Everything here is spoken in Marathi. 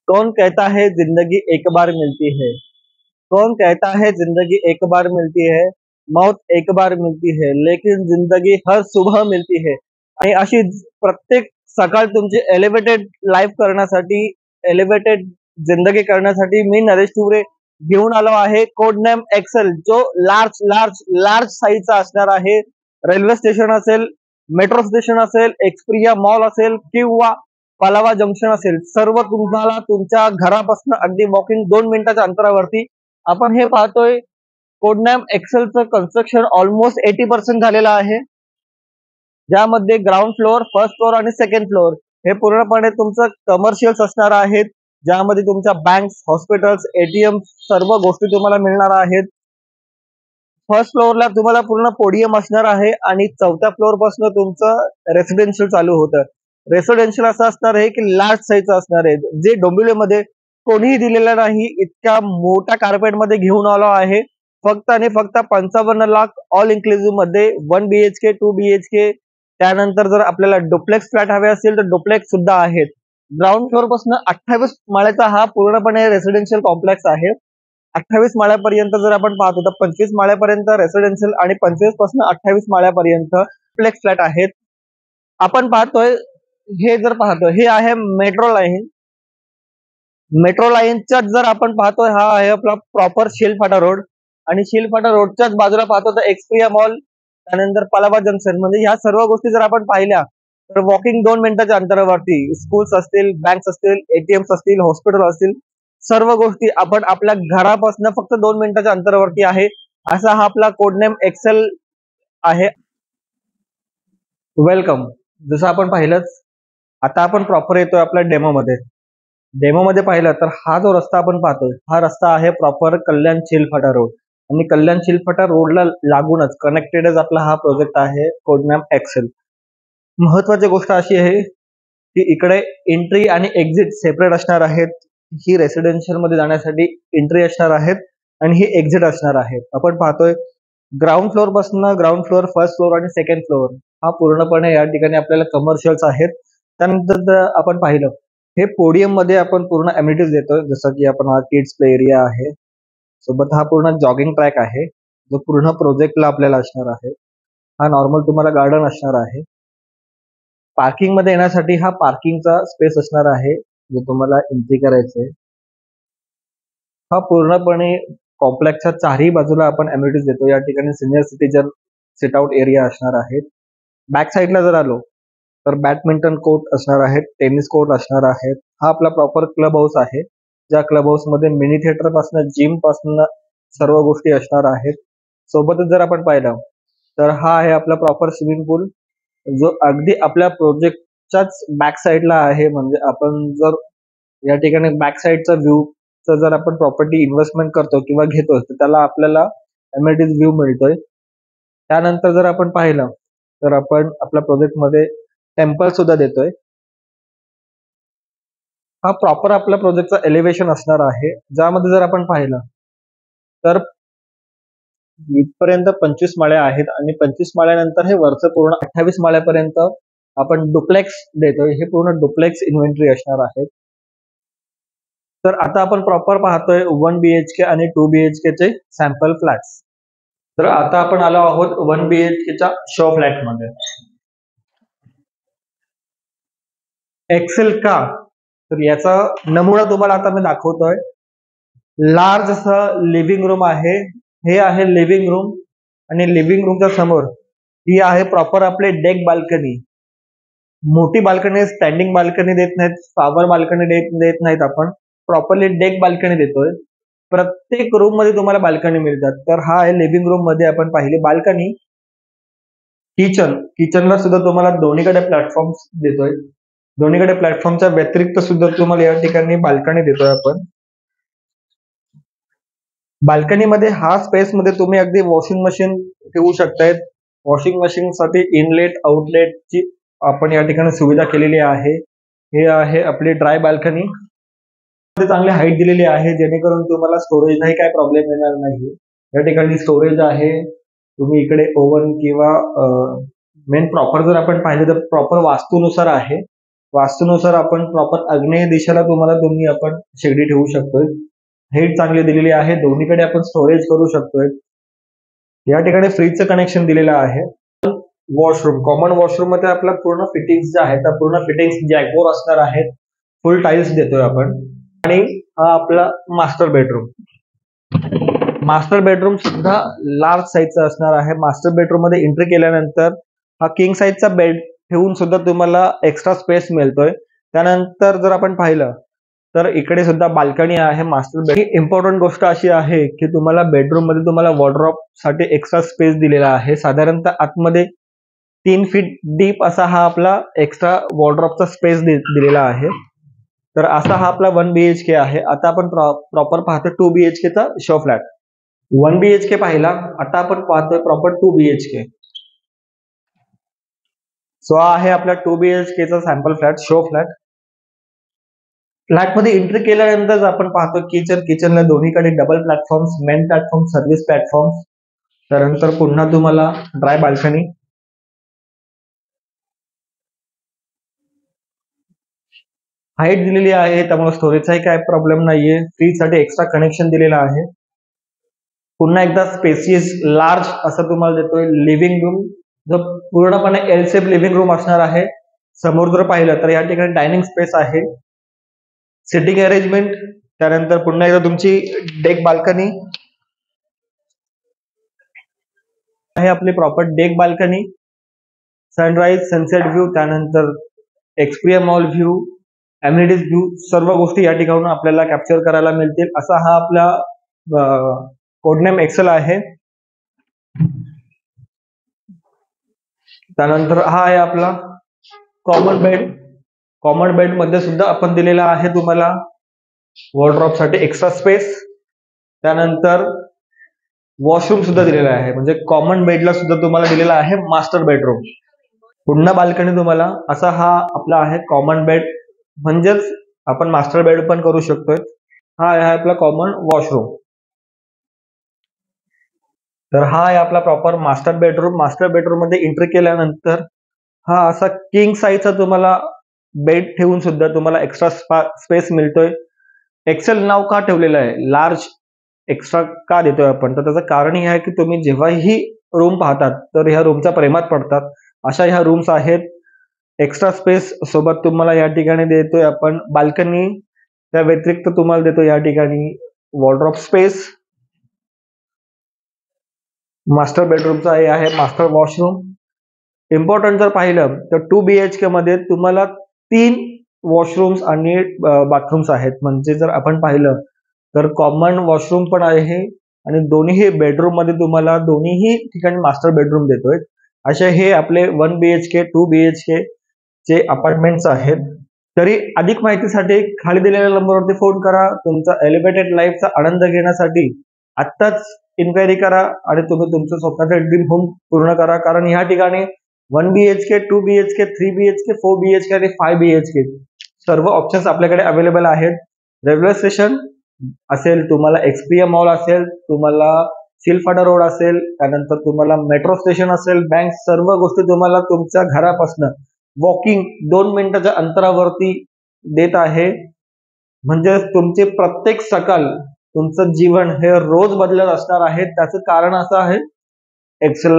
कौन कहता है जिंदगी एक बार मिलती है, कौन कहता है जिंदगी एक बार मिलती है, मौत एक बार मिलती है, लेकिन जिंदगी हर सुबह मिलती है. आणि अशी प्रत्येक सकाळ तुमची एलिव्हेटेड लाईफ करण्यासाठी, एलिव्हेटेड जिंदगी करण्यासाठी मी नरेश टुरे घेऊन आलो आहे कोड नेम एक्सेल, जो लार्ज लार्ज लार्ज साईजचा असणार आहे. रेल्वे स्टेशन असेल, मेट्रो स्टेशन असेल, एक्सप्रिया मॉल असेल किंवा पलावा जंक्शन असेल, सर्व तुम्हाला तुमच्या घरापासून अगदी वॉकिंग 2 मिनिटाच्या अंतरावरती. आपण हे पाहतोय कोडनॅम एक्सेलचं कन्स्ट्रक्शन ऑलमोस्ट 80% झालेलं आहे, ज्यामध्ये ग्राउंड फ्लोअर, फर्स्ट फ्लोअर आणि सेकंड फ्लोअर हे पूर्णपणे तुमचं कमर्शियल्स असणार आहेत, ज्यामध्ये तुमच्या बँक्स, हॉस्पिटल्स, एटीएम सर्व गोष्टी तुम्हाला मिळणार आहेत. फर्स्ट फ्लोअरला तुम्हाला पूर्ण पोडियम असणार आहे आणि चौथ्या फ्लोअर पासून तुमचं रेसिडेन्शियल चालू होतं. रेसिडेन्शियल असं असणार आहे की लार्ज साईजचं असणार आहे, जे डोंबिवलीमध्ये कोणीही दिलेलं नाही इतक्या मोठ्या कार्पेटमध्ये घेऊन आलो आहे. फक्त आणि फक्त 55 लाख ऑल इन्क्लुसिव्ह मध्ये 1 BHK, 2 BHK, त्यानंतर जर आपल्याला डुप्लेक्स फ्लॅट हवे असतील तर डुप्लेक्स सुद्धा आहेत. ग्राउंड फ्लोअर पासून 28 माळ्याचा हा पूर्णपणे रेसिडेन्शियल कॉम्प्लेक्स आहे. 28 माळ्यापर्यंत जर आपण पाहतो तर 25 माळ्यापर्यंत रेसिडेन्शियल आणि 25 पासून 28 माळ्यापर्यंत फ्लेक्स फ्लॅट आहेत. आपण पाहतोय, हे जर पाहतोय, हे आहे मेट्रो लाईन. मेट्रो लाईनच्या जर आपण पाहतोय, हा आहे आपला प्रॉपर शेलफाटा रोड आणि शेलफाटा रोडच्याच बाजूला पाहतो तर एक्सप्रिया मॉल, त्यानंतर पलावा जंक्शन. म्हणजे ह्या सर्व गोष्टी जर आपण पाहिल्या तर वॉकिंग 2 मिनिटाच्या अंतरावरती स्कूल्स असतील, बँक्स असतील, एटीएम्स असतील, हॉस्पिटल असतील, सर्व गोष्टी आपण आपल्या घरापासून फक्त 2 मिनिटाच्या अंतरावरती आहे. असा हा आपला कोडनेम एक्सेल आहे. वेलकम. जसं आपण पाहिलंच, आता आपण प्रॉपर येतोय आपल्या डेमोमध्ये. डेमोमध्ये पाहिलं तर हा जो रस्ता आपण पाहतोय, हा रस्ता आहे प्रॉपर कल्याण चिलफाटा रोड आणि कल्याण चिलफाटा रोडला लागूनच कनेक्टेडच आपला हा प्रोजेक्ट आहे कोडनेम एक्सेल. महत्वाची गोष्ट अशी आहे की इकडे एंट्री आणि एक्झिट सेपरेट असणार आहेत. ही रेसिडेन्शियल मध्ये जाण्यासाठी एंट्री असणार आहेत आणि ही एक्झिट असणार आहे. आपण पाहतोय ग्राउंड फ्लोअर पासून ग्राउंड फ्लोअर, फर्स्ट फ्लोअर आणि सेकंड फ्लोअर हा पूर्णपणे या ठिकाणी आपल्याला कमर्शियल्स आहेत. त्यानंतर जर आपण पाहिलं, हे पोडियम मध्ये आपण पूर्ण अम्युनिटीज देतोय, जसं की आपण हा किड्स प्ले एरिया आहे, सोबत हा पूर्ण जॉगिंग ट्रॅक आहे जो पूर्ण प्रोजेक्टला आपल्याला असणार आहे. हा नॉर्मल तुम्हाला गार्डन असणार आहे. पार्किंग मध्ये येण्यासाठी हा पार्किंगचा स्पेस असणार आहे जो तुम्हाला एंट्री करायचंय. हा पूर्णपणे कॉम्प्लेक्सच्या चारही बाजूला आपण अम्युनिटीज देतो. या ठिकाणी senior citizen sit out area असणार आहेत. बॅक साईडला जर आलो तर बॅडमिंटन कोर्ट असणार आहेत, टेनिस कोर्ट असणार आहेत. हा आपला प्रॉपर क्लब हाऊस आहे, ज्या क्लब हाऊस मध्ये मिनी थिएटर पासून, जिम पासून सर्व गोष्टी असणार आहेत. सोबतच जर आपण पाहिलं तर हा आहे आपला प्रॉपर स्विमिंग पूल, जो अगदी आपल्या प्रोजेक्टच्याच बॅक साईडला आहे. म्हणजे आपण जर या ठिकाणी बॅक साईडचा व्ह्यू जर आपण प्रॉपर्टी इन्व्हेस्टमेंट करतो किंवा घेतो तर त्याला आपल्याला अमेनिटीज व्ह्यू मिळतोय. त्यानंतर जर आपण पाहिलं तर आपण आपल्या प्रोजेक्ट मध्ये टेम्पल सुद्धा देतोय. हा प्रॉपर आपल्या प्रोजेक्टचा एलिव्हेशन असणार आहे, ज्यामध्ये जर आपण पाहिलं तर इथपर्यंत 25 माळ्या आहेत आणि 25 माळ्यानंतर हे वरचं पूर्ण 28 माळ्यापर्यंत आपण डुप्लेक्स देतोय. हे पूर्ण डुप्लेक्स इन्व्हेंटरी असणार आहे. तर आता आपण प्रॉपर पाहतोय 1 BHK आणि 2 BHK चे सॅम्पल फ्लॅट्स. तर आता आपण आलो आहोत 1 BHK च्या शो फ्लॅट मध्ये. एक्सेल का, तर याचा नमुना तुम्हाला आता मी दाखवतोय. लार्ज असं लिव्हिंग रूम आहे. हे आहे लिव्हिंग रूम आणि लिव्हिंग रूमच्या समोर ही आहे प्रॉपर आपले डेक बाल्कनी. मोठी बाल्कनी, स्टँडिंग बाल्कनी देत नाहीत, फ्लावर बाल्कनी देत नाहीत, आपण प्रॉपरली डेक बाल्कनी देतोय. प्रत्येक रूम मध्ये तुम्हाला बाल्कनी मिळतात. तर हा आहे लिव्हिंग रूम मध्ये आपण पाहिली बाल्कनी. किचनला सुद्धा तुम्हाला दोन्हीकडे प्लॅटफॉर्म देतोय. दोन्हीकडे प्लॅटफॉर्मच्या व्यतिरिक्त सुद्धा तुम्हाला या ठिकाणी बाल्कनी देतोय आपण. बाल्कनी मध्ये हा स्पेस मध्ये तुम्ही अगदी वॉशिंग मशीन ठेवू शकतायत. वॉशिंग मशीन साठी इनलेट आउटलेटची आपण या ठिकाणी सुविधा केलेली आहे. हे आहे आपली ड्राय बाल्कनी. चांगली हाईट दिलेली आहे, जेणेकरून तुम्हाला स्टोरेजलाही काय प्रॉब्लेम येणार नाही. या ठिकाणी स्टोरेज आहे. तुम्ही इकडे ओव्हन किंवा मेन प्रॉपर जर आपण पाहिलं तर प्रॉपर वास्तूनुसार आहे. वास्तूनुसार आपण प्रॉपर आग्नेय दिशेला तुम्ही आपण शेगडी ठेवू शकतोय. हाईट चांगली दिलेली आहे. दोन्हीकडे आपण स्टोरेज करू शकतोय. या ठिकाणी फ्रीजचं कनेक्शन दिलेलं आहे. वॉशरूम, कॉमन वॉशरूम मध्ये आपला पूर्ण फिटिंग्स जे आहेत त्या पूर्ण फिटिंग्स जॅकवर असणार आहेत. फुल टाइल्स देतोय आपण. आणि हा आपला मास्टर बेडरूम. मास्टर बेडरूम सुद्धा लार्ज साईजचा असणार आहे. मास्टर बेडरूम मध्ये एंट्री केल्यानंतर हा किंग साईजचा बेड ठेवून सुद्धा तुम्हाला एक्स्ट्रा स्पेस मिळतोय. त्यानंतर जर आपण पाहिलं तर इकडे सुद्धा बाल्कनी आहे. मास्टर बेड इम्पॉर्टंट गोष्ट अशी आहे की तुम्हाला बेडरूम मध्ये तुम्हाला वॉर्डरोब साठी एक्स्ट्रा स्पेस दिलेला आहे. साधारणतः आतमध्ये 3 फीट डीप असा हा आपला एक्स्ट्रा वॉर्डरोबचा स्पेस दिलेला आहे. तर असा हा आपला 1 BHK आहे. आता आपण प्रॉपर पाहतो 2 BHK चा शो फ्लॅट. 1 BHK पाहिला, आता आपण पाहतोय प्रॉपर 2 BHK. सो हा आहे आपला 2 BHK चा sample flat, show flat. Flat मध्ये एंट्री केल्यानंतर आपण पाहतो किचनला दोन्हीकडे double platforms, main platform, service platform. त्यानंतर पुन्हा तुम्हाला ड्राय बाल्कनी. हाईट दिलेली आहे त्यामुळे स्टोरेजचाही काय प्रॉब्लेम नाहीये. फ्रीज साठी एक्स्ट्रा कनेक्शन दिलेलं आहे. पुन्हा एकदा स्पेसियस लार्ज असं तुम्हाला देतोय. लिव्हिंग रूम जो पूर्णपणे एल शेप लिव्हिंग रूम असणार आहे. समोर जर पाहिलं तर या ठिकाणी डायनिंग स्पेस आहे. Sitting arrangement. त्यानंतर पुन्हा एकदा तुमची डेक बाल्कनी आहे. आपली proper deck balcony, sunrise sunset view, त्यानंतर Xperia mall view, amenities view, सर्व गोष्टी या ठिकाणून आपल्याला कॅप्चर करायला मिळतील. असा हा आपला कोडनेम एक्सेल आहे. त्यानंतर हा आहे आपला कॉमन बेड. कॉमन बेड मध्ये सुद्धा आपण दिलेला आहे तुम्हाला वॉर्डरोब साठी एक्स्ट्रा स्पेस. त्यानंतर वॉशरूम सुद्धा दिलेला आहे. म्हणजे कॉमन बेडला सुद्धा तुम्हाला दिलेला आहे मास्टर बेडरूम. पुन्हा बाल्कनी तुम्हाला. असा हा आपला आहे कॉमन बेड, म्हणजेच आपण मास्टर बेड पण करू शकतोय. हा आहे आपला कॉमन वॉशरूम. तर हा आहे आपला proper master bedroom. Master bedroom मध्ये एंट्री केल्यानंतर हा असा किंग साईजचा तुम्हाला बेड ठेवून सुद्धा तुम्हाला एक्स्ट्रा स्पेस मिळतोय. एक्सेल नाव का ठेवलेलं आहे, लार्ज एक्स्ट्रा का देतोय आपण, तर त्याचं कारण हे आहे की तुम्ही जेव्हाही रूम पाहतात तर ह्या रूमच्या प्रेमात पडतात. अशा ह्या रूम्स आहेत. एक्स्ट्रा स्पेस सोबत तुम्हाला या ठिकाणी देतोय आपण बाल्कनी. त्या व्यतिरिक्त तुम्हाला देतो या ठिकाणी वॉर्डरोब स्पेस. मास्टर बेडरूमचा हे आहे मास्टर वॉशरूम. इम्पॉर्टंट जर पाहिलं तर 2 BHK मध्ये तुम्हाला 3 वॉशरूम्स आणि बाथरूम्स आहेत. म्हणजे जर आपण पाहिलं तर कॉमन वॉशरूम पण आहे आणि दोन्ही बेडरूम मध्ये तुम्हाला दोन्ही ठिकाणी मास्टर बेडरूम देतोय. असे हे आपले 1 BHK 2 BHK चे अपार्टमेंट्स आहेत. तरी अधिक माहितीसाठी खाली दिलेल्या नंबरवरती फोन करा. तुमचा एलिव्हेटेड लाईफचा आनंद घेण्यासाठी आत्ताच इन्क्वायरी करा आणि तुम्ही तुमचं स्वतःचं ड्रीम होम पूर्ण करा. कारण ह्या ठिकाणी 1 BHK 2 BHK 3 BHK 4 BHK आणि 5 BHK सर्व ऑप्शन्स आपल्याकडे अवेलेबल आहेत. रेल्वे स्टेशन असेल, तुम्हाला एक्सप्रिया मॉल असेल, तुम्हाला सिलफाटा रोड असेल, त्यानंतर तुम्हाला मेट्रो स्टेशन असेल, बँक, सर्व गोष्टी तुम्हाला तुमच्या घरापासून वॉकिंग 2 मिनिटाच्या अंतरावरती देत आहे. म्हणजे तुमचे प्रत्येक सकाळ, तुमचं जीवन हे रोज बदलत असणार आहे. त्याचं कारण असं आहे एक्सेल